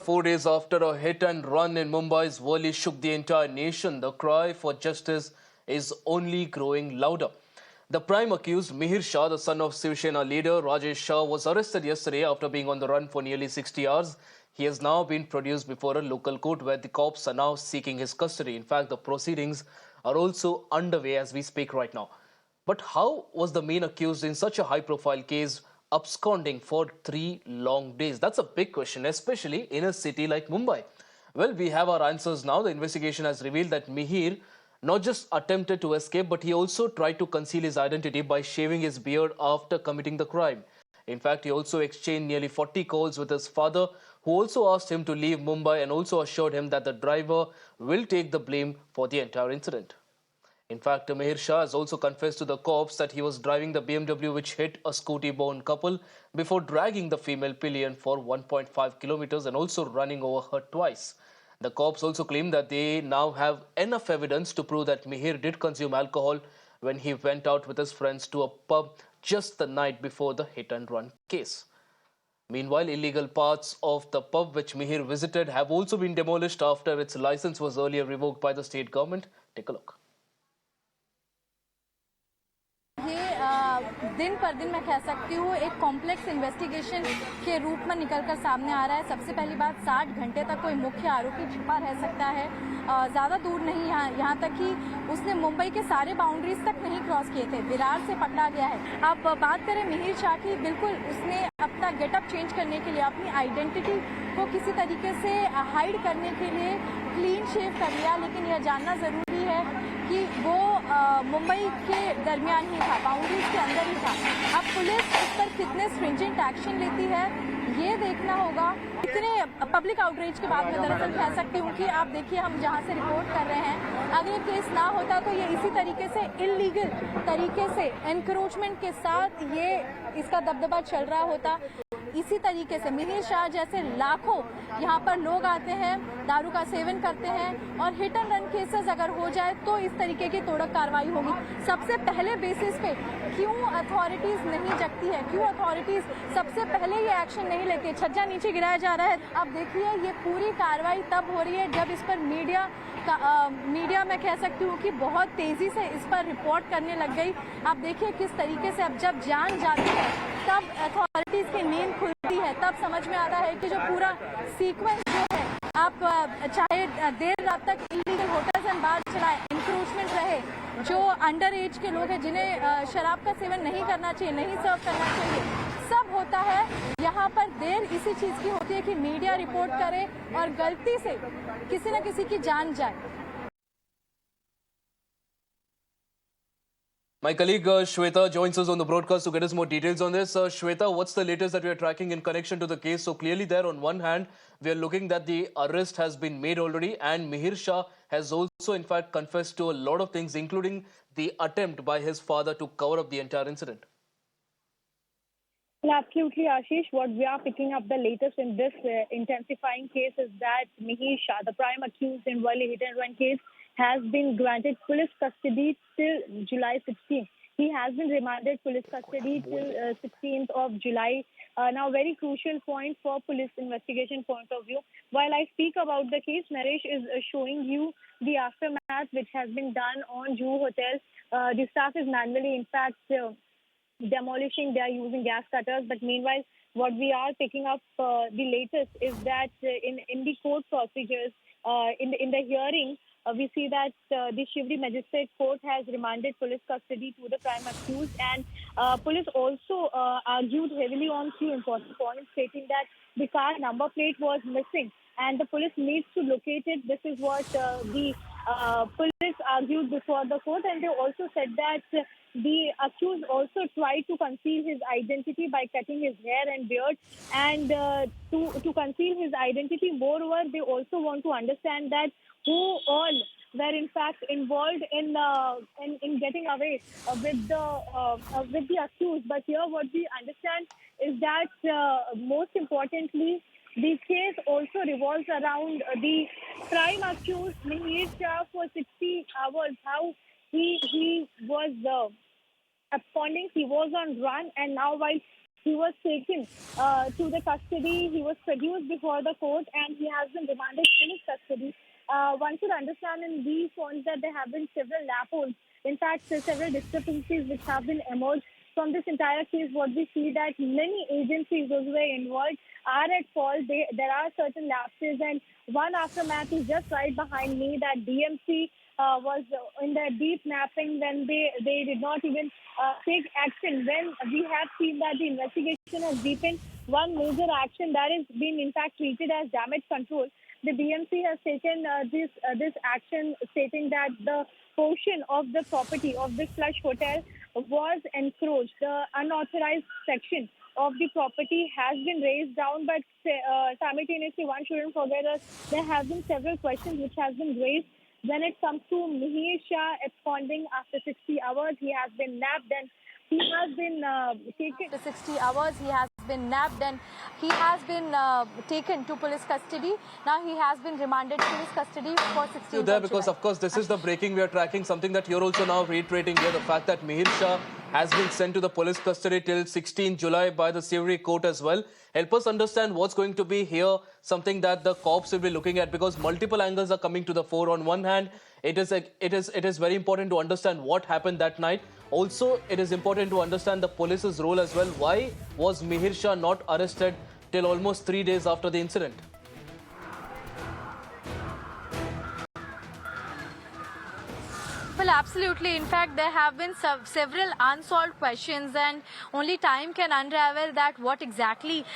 4 days after a hit and run in Mumbai's Worli shook the entire nation, the cry for justice is only growing louder. The prime accused, Mihir Shah, the son of Shiv Sena leader Rajesh Shah, was arrested yesterday after being on the run for nearly 60 hours. He has now been produced before a local court where the cops are now seeking his custody. In fact, the proceedings are also underway as we speak right now. But how was the main accused in such a high-profile case absconding for 3 long days? That's a big question, especially in a city like Mumbai. Well, we have our answers now. The investigation has revealed that Mihir not just attempted to escape, but he also tried to conceal his identity by shaving his beard after committing the crime. In fact, he also exchanged nearly 40 calls with his father, who also asked him to leave Mumbai and also assured him that the driver will take the blame for the entire incident. In fact, Mihir Shah has also confessed to the cops that he was driving the BMW which hit a scooty-bound couple before dragging the female pillion for 1.5 kilometers and also running over her twice. The cops also claim that they now have enough evidence to prove that Mihir did consume alcohol when he went out with his friends to a pub just the night before the hit-and-run case. Meanwhile, illegal parts of the pub which Mihir visited have also been demolished after its license was earlier revoked by the state government. Take a look. दिन पर दिन मैं कह सकती हूँ एक complex investigation के रूप में निकलकर सामने आ रहा है। सबसे पहली बात, 60 घंटे तक कोई मुख्य आरोपी छिपा रह सकता है, ज़्यादा दूर नहीं, यहाँ तक कि उसने मुंबई के सारे बाउंड्रीज तक नहीं क्रॉस किए थे, विरार से पकड़ा गया है। अब बात करें मिहिर शाह की, बिल्कुल उसने अपना गेटअप चेंज करने के लिए, अपनी आइडेंटिटी को किसी तरीके से हाइड करने के लिए क्लीन शेव कर लिया, लेकिन यह जानना ज़रूरी है कि वो मुंबई के दरमियान ही था, बाउंड्रीज के अंदर ही था। अब पुलिस इस पर कितने स्ट्रिंजेंट एक्शन लेती है ये देखना होगा। इतने पब्लिक आउटरीच के बाद मैं दरअसल कह सकती हूँ कि आप देखिए, हम जहाँ से रिपोर्ट कर रहे हैं, अगर ये केस ना होता तो ये इसी तरीके से इलीगल तरीके से एनक्रोचमेंट के साथ ये इसका दबदबा चल रहा होता। इसी तरीके से मिहिर शाह जैसे लाखों यहाँ पर लोग आते हैं, दारू का सेवन करते हैं, और हिट एंड रन केसेस अगर हो जाए तो इस तरीके की तोड़क कार्रवाई होगी। सबसे पहले बेसिस पे क्यों अथॉरिटीज नहीं जगती है, क्यों अथॉरिटीज सबसे पहले ये एक्शन नहीं लेती? छज्जा नीचे गिराया जा रहा है। अब देखिए, ये पूरी कार्रवाई तब हो रही है जब इस पर मीडिया मैं कह सकती हूँ कि बहुत तेजी से इस पर रिपोर्ट करने लग गई। आप देखिए किस तरीके से अब जब जान जाती है तब अथॉरिटीज की नींद खुलती है, तब समझ में आता है कि जो पूरा सीक्वेंस जो है, आप चाहे देर रात तक इलीगल होटल्स एंड बार चलाए, इंक्रोचमेंट रहे, जो अंडर एज के लोग हैं जिन्हें शराब का सेवन नहीं करना चाहिए, नहीं सर्व करना चाहिए, सब होता है। यहाँ पर देर इसी चीज की होती है कि मीडिया रिपोर्ट करे और गलती से किसी न किसी की जान जाए। My colleague Shweta joins us on the broadcast to get us more details on this. Shweta, what's the latest that we are tracking in connection to the case? So clearly there, on one hand, we are looking that the arrest has been made already, and Mihir Shah has also in fact confessed to a lot of things, including the attempt by his father to cover up the entire incident. Well, absolutely, Ashish. What we are picking up the latest in this intensifying case is that Mihir Shah, the prime accused in Worli hit and run case, has been granted police custody till July 16th. He has been remanded police custody till 16th of July. Now, very crucial point for police investigation point of view. While I speak about the case, Naresh is showing you the aftermath which has been done on Juhu Hotel. The staff is manually, in fact, demolishing. They are using gas cutters. But meanwhile, what we are picking up the latest is that in the court procedures, in the hearing, we see that the Shivri Magistrate Court has remanded police custody to the prime accused, and police also argued heavily on few important points, stating that the car number plate was missing and the police needs to locate it. This is what the police argued before the court, and they also said that the accused also tried to conceal his identity by cutting his hair and beard, and to conceal his identity. Moreover, they also want to understand that who all were in fact involved in getting away with the accused. But here, what we understand is that most importantly, the case also revolves around the prime accused Mihir Shah for 60 hours. How he was absconding, he was on run, and now while he was taken to the custody. He was produced before the court, and he has been remanded in his custody. One should understand in these points that there have been several loopholes. In fact, several discrepancies which have been emerged from this entire case. What we see that many agencies, those who were involved, are at fault. There are certain lapses, and one aftermath is just right behind me. That DMC was in their deep napping when they did not even take action. When we have seen that the investigation has deepened, one major action that is being in fact treated as damage control. The BMC has taken this action, stating that the portion of the property of this Flush Hotel was encroached. The unauthorized section of the property has been raised down, but simultaneously one shouldn't forget that there have been several questions which has been raised when it comes to Mihir Shah absconding after 60 hours. He has been nabbed and he has been taken. After 60 hours, he has been nabbed and he has been taken to police custody. Now he has been remanded to his custody for 16 There, because of course this is the breaking we are tracking, something that you're also now reiterating here, the fact that Mihir Shah has been sent to the police custody till 16 July by the Sewri court as well. Help us understand what's going to be here, something that the cops will be looking at, because multiple angles are coming to the fore. On one hand, it is very important to understand what happened that night. Also, it is important to understand the police's role as well. Why was Mihir Shah not arrested till almost 3 days after the incident? Well, absolutely. In fact, there have been several unsolved questions, and only time can unravel that what exactly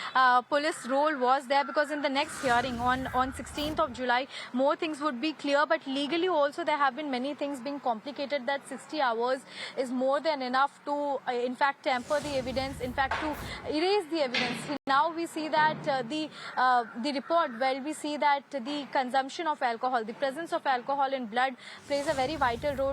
police role was there, because in the next hearing on 16th of July, more things would be clear. But legally also there have been many things being complicated, that 60 hours is more than enough to, in fact, temper the evidence, in fact, to erase the evidence. Now we see that the report, well, we see that the consumption of alcohol, the presence of alcohol in blood plays a very vital role.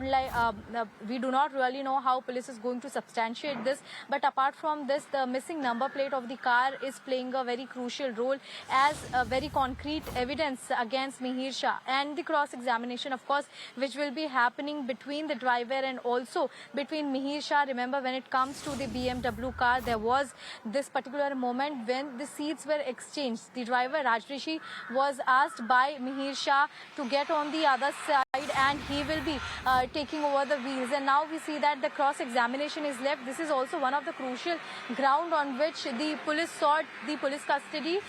We do not really know how police is going to substantiate this, but apart from this, the missing number plate of the car is playing a very crucial role as a very concrete evidence against Mihir Shah. And the cross-examination, of course, which will be happening between the driver and also between Mihir Shah. Remember, when it comes to the BMW car, there was this particular moment when the seats were exchanged. The driver, Rajrishi, was asked by Mihir Shah to get on the other side, and he will be taking over the wheels. And now we see that the cross-examination is left. This is also one of the crucial ground on which the police sought the police custody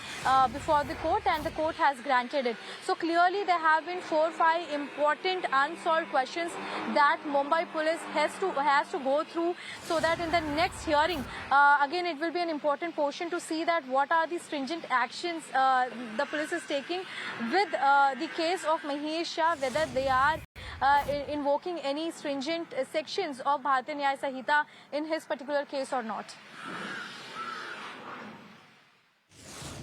before the court, and the court has granted it. So clearly there have been 4 or 5 important unsolved questions that Mumbai police has to go through, so that in the next hearing, again, it will be an important portion to see that what are the stringent actions the police is taking with the case of Mihir Shah, whether they are invoking any stringent sections of Bharatiya Nyaya Sanhita in his particular case or not.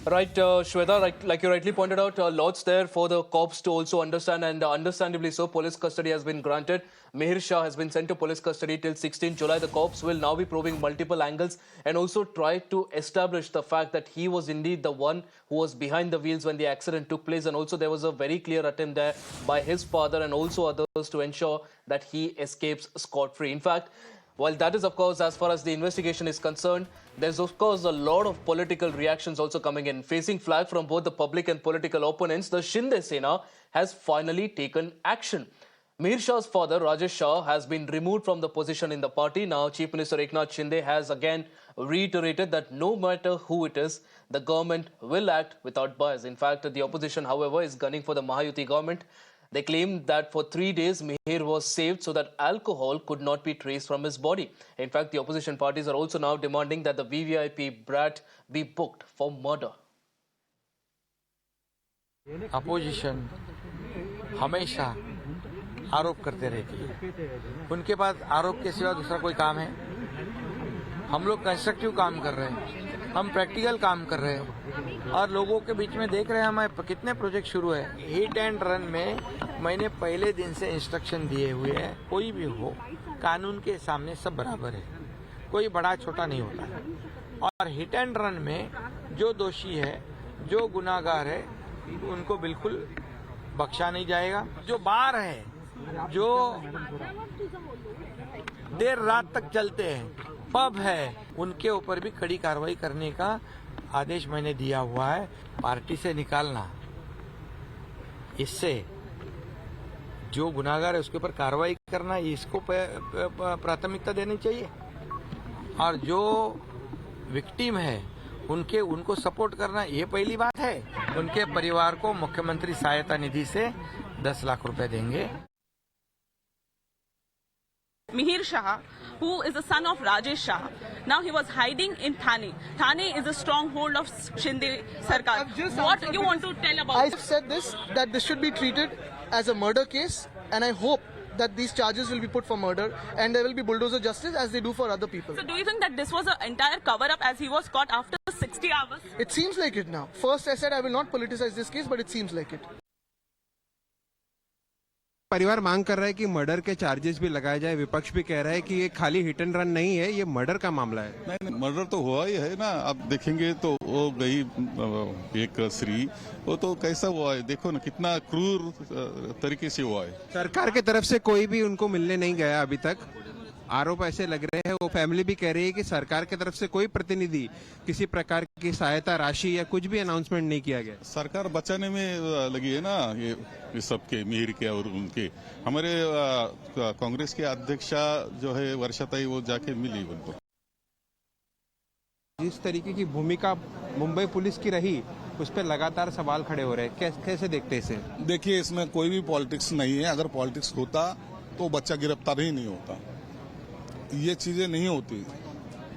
Right, Shweta, like you rightly pointed out, lots there for the cops to also understand, and understandably so, police custody has been granted. Mihir Shah has been sent to police custody till 16 July. The cops will now be probing multiple angles and also try to establish the fact that he was indeed the one who was behind the wheels when the accident took place. And also there was a very clear attempt there by his father and also others to ensure that he escapes scot-free. In fact, while that is, of course, as far as the investigation is concerned, there's, of course, a lot of political reactions also coming in. Facing flack from both the public and political opponents, the Shinde Sena has finally taken action. Mihir Shah's father, Rajesh Shah, has been removed from the position in the party. Now, Chief Minister Eknath Shinde has again reiterated that no matter who it is, the government will act without bias. In fact, the opposition, however, is gunning for the Mahayuti government. They claimed that for 3 days, Mihir was saved so that alcohol could not be traced from his body. In fact, the opposition parties are also now demanding that the VVIP brat be booked for murder. Opposition हमेशा आरोप करते रहती है, उनके पास आरोप के सिवा दूसरा कोई काम है? हम लोग कंस्ट्रक्टिव काम कर रहे हैं, हम प्रैक्टिकल काम कर रहे हैं और लोगों के बीच में देख रहे हैं हमारे कितने प्रोजेक्ट शुरू है। हिट एंड रन में मैंने पहले दिन से इंस्ट्रक्शन दिए हुए हैं, कोई भी हो कानून के सामने सब बराबर है, कोई बड़ा छोटा नहीं होता है। और हिट एंड रन में जो दोषी है, जो गुनाहगार है, उनको बिल्कुल बख्शा नहीं जाएगा। जो बार है, जो देर रात तक चलते हैं, पब है, उनके ऊपर भी कड़ी कार्रवाई करने का आदेश मैंने दिया हुआ है। पार्टी से निकालना, इससे जो गुनाहगार है उसके ऊपर कार्रवाई करना, इसको प्राथमिकता देनी चाहिए। और जो विक्टिम है उनको सपोर्ट करना, ये पहली बात है। उनके परिवार को मुख्यमंत्री सहायता निधि से 10 लाख रुपए देंगे। Mihir Shah, who is the son of Rajesh Shah, now he was hiding in Thane. Thane is a stronghold of Shinde Sarkar. What you want to tell about I said that this should be treated as a murder case, and I hope that these charges will be put for murder and there will be bulldozer justice as they do for other people. So do you think that this was an entire cover-up as he was caught after 60 hours? It seems like it now. First I said I will not politicize this case, but it seems like it. परिवार मांग कर रहा है कि murder के charges भी लगाए जाए। विपक्ष भी कह रहा है कि ये खाली हिट एंड रन नहीं है, ये मर्डर का मामला है। नहीं, मर्डर तो हुआ ही है ना। आप देखेंगे तो वो गई एक स्त्री, वो तो कैसा हुआ है, देखो ना कितना क्रूर तरीके से हुआ है। सरकार की तरफ से कोई भी उनको मिलने नहीं गया अभी तक। आरोप ऐसे लग रहे हैं, वो फैमिली भी कह रही है कि सरकार की तरफ से कोई प्रतिनिधि किसी प्रकार की सहायता राशि या कुछ भी अनाउंसमेंट नहीं किया गया। सरकार बचाने में लगी है ना, ये सबके, मिहिर के और उनके। हमारे कांग्रेस के अध्यक्षा जो है वर्षाताई, वो जाके मिली उनको। जिस तरीके की भूमिका मुंबई पुलिस की रही, उस पर लगातार सवाल खड़े हो रहे हैं। कैसे देखते हैं इसे? देखिए, इसमें कोई भी पॉलिटिक्स नहीं है। अगर पॉलिटिक्स होता तो बच्चा गिरफ्तार ही नहीं होता। ये चीजें नहीं होती।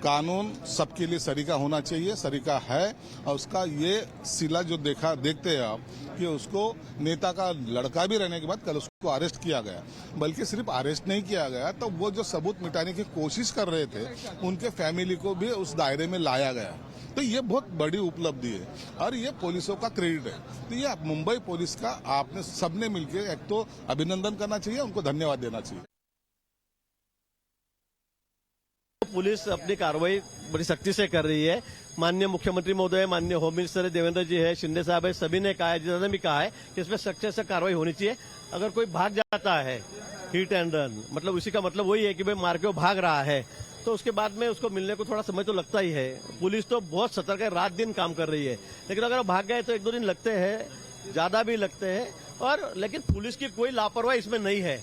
कानून सबके लिए सरीका होना चाहिए, सरीका है। और उसका ये सिला जो देखते हैं आप, कि उसको नेता का लड़का भी रहने के बाद कल उसको अरेस्ट किया गया। बल्कि सिर्फ अरेस्ट नहीं किया गया, तो वो जो सबूत मिटाने की कोशिश कर रहे थे, उनके फैमिली को भी उस दायरे में लाया गया। तो ये बहुत बड़ी उपलब्धि है और ये पुलिसों का क्रेडिट है। तो ये मुंबई पुलिस का आपने सबने मिलकर एक तो अभिनंदन करना चाहिए, उनको धन्यवाद देना चाहिए। पुलिस अपनी कार्रवाई बड़ी सख्ती से कर रही है। माननीय मुख्यमंत्री महोदय, माननीय होम मिनिस्टर देवेंद्र जी है, शिंदे साहब है, सभी ने कहा है, जिन्होंने भी कहा है कि इसमें सख्ती से कार्रवाई होनी चाहिए। अगर कोई भाग जाता है हिट एंड रन, मतलब उसी का मतलब वही है कि भाई मार के वो भाग रहा है, तो उसके बाद में उसको मिलने को थोड़ा समय तो लगता ही है। पुलिस तो बहुत सतर्क है, रात दिन काम कर रही है। लेकिन अगर भाग गए तो 1-2 दिन लगते हैं, ज्यादा भी लगते हैं। और लेकिन पुलिस की कोई लापरवाही इसमें नहीं है,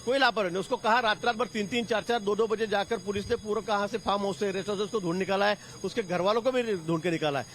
कोई लापरवाही नहीं। उसको कहा रात भर 3-3, 4-4, 2-2 बजे जाकर पुलिस ने पूरा कहां से फार्म हाउस से, रेस्ट हाउस को ढूंढ निकाला है, उसके घर वालों को भी ढूंढ के निकाला है।